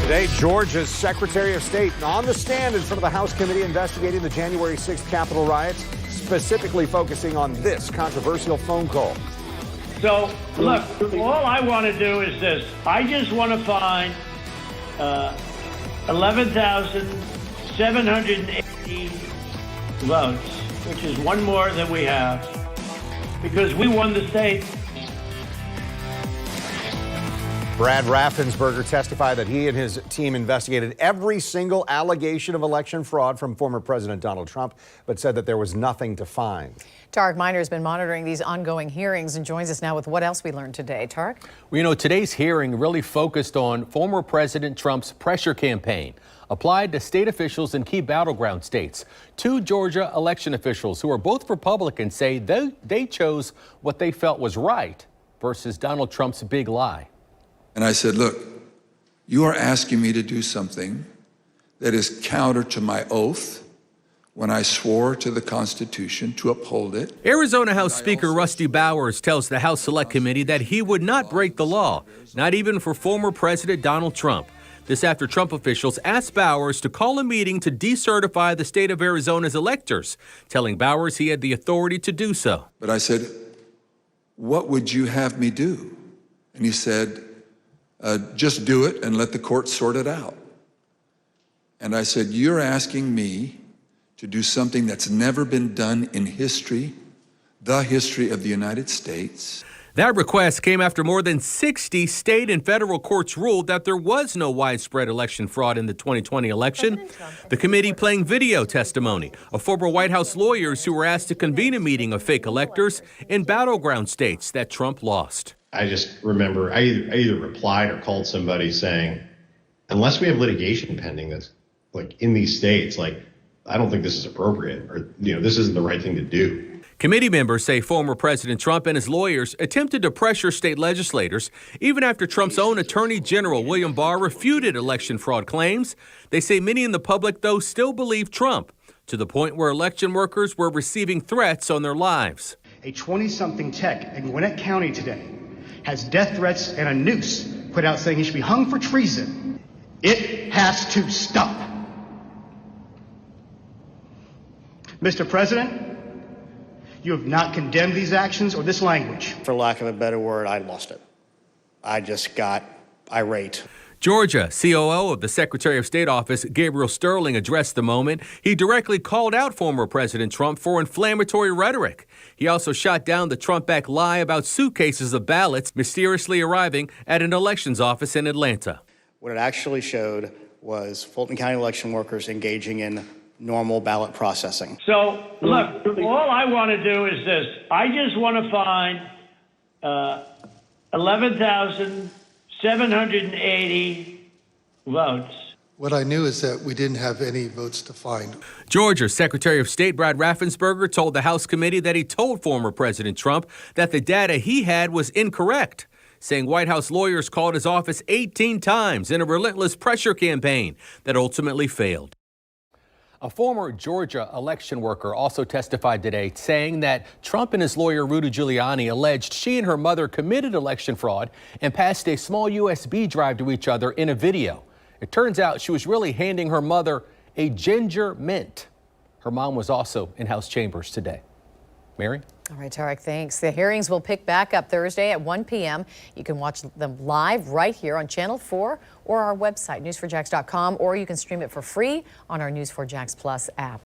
Today, Georgia's Secretary of State on the stand in front of the House committee investigating the January 6th Capitol riots, specifically focusing on this controversial phone call. So, look, all I want to do is this. I just want to find 11,780 votes, which is one more than we have, because we won the state. Brad Raffensperger testified that he and his team investigated every single allegation of election fraud from former President Donald Trump, but said that there was nothing to find. Tarek Miner has been monitoring these ongoing hearings and joins us now with what else we learned today. Tarek? Well, you know, today's hearing really focused on former President Trump's pressure campaign applied to state officials in key battleground states. Two Georgia election officials who are both Republicans say they chose what they felt was right versus Donald Trump's big lie. And I said, look, you are asking me to do something that is counter to my oath when I swore to the Constitution to uphold it. Arizona House Speaker Rusty Bowers tells the House Select Committee that he would not break the law, not even for former President Donald Trump. This after Trump officials asked Bowers to call a meeting to decertify the state of Arizona's electors, telling Bowers he had the authority to do so. But I said, what would you have me do? And he said, just do it and let the court sort it out. And I said, you're asking me to do something that's never been done in history, the history of the United States. That request came after more than 60 state and federal courts ruled that there was no widespread election fraud in the 2020 election. The committee playing video testimony of former White House lawyers who were asked to convene a meeting of fake electors in battleground states that Trump lost. I just remember I either replied or called somebody saying, unless we have litigation pending that's like in these states, like, I don't think this is appropriate, or, this isn't the right thing to do. Committee members say former President Trump and his lawyers attempted to pressure state legislators even after Trump's own Attorney General William Barr refuted election fraud claims. They say many in the public, though, still believe Trump, to the point where election workers were receiving threats on their lives. A 20-something tech in Gwinnett County today has death threats and a noose put out saying he should be hung for treason. It has to stop. Mr. President, you have not condemned these actions or this language. For lack of a better word, I lost it. I just got irate. Georgia COO of the Secretary of State office, Gabriel Sterling, addressed the moment. He directly called out former President Trump for inflammatory rhetoric. He also shot down the Trump-backed lie about suitcases of ballots mysteriously arriving at an elections office in Atlanta. What it actually showed was Fulton County election workers engaging in normal ballot processing. So, look, all I want to do is this. I just want to find 11,780 votes. What I knew is that we didn't have any votes to find. Georgia's Secretary of State Brad Raffensperger told the House committee that he told former President Trump that the data he had was incorrect, saying White House lawyers called his office 18 times in a relentless pressure campaign that ultimately failed. A former Georgia election worker also testified today, saying that Trump and his lawyer Rudy Giuliani alleged she and her mother committed election fraud and passed a small USB drive to each other in a video. It turns out she was really handing her mother a ginger mint. Her mom was also in House chambers today. Mary? All right, Tarek, thanks. The hearings will pick back up Thursday at 1 p.m. You can watch them live right here on Channel 4 or our website, news4jax.com, or you can stream it for free on our News4Jax Plus app.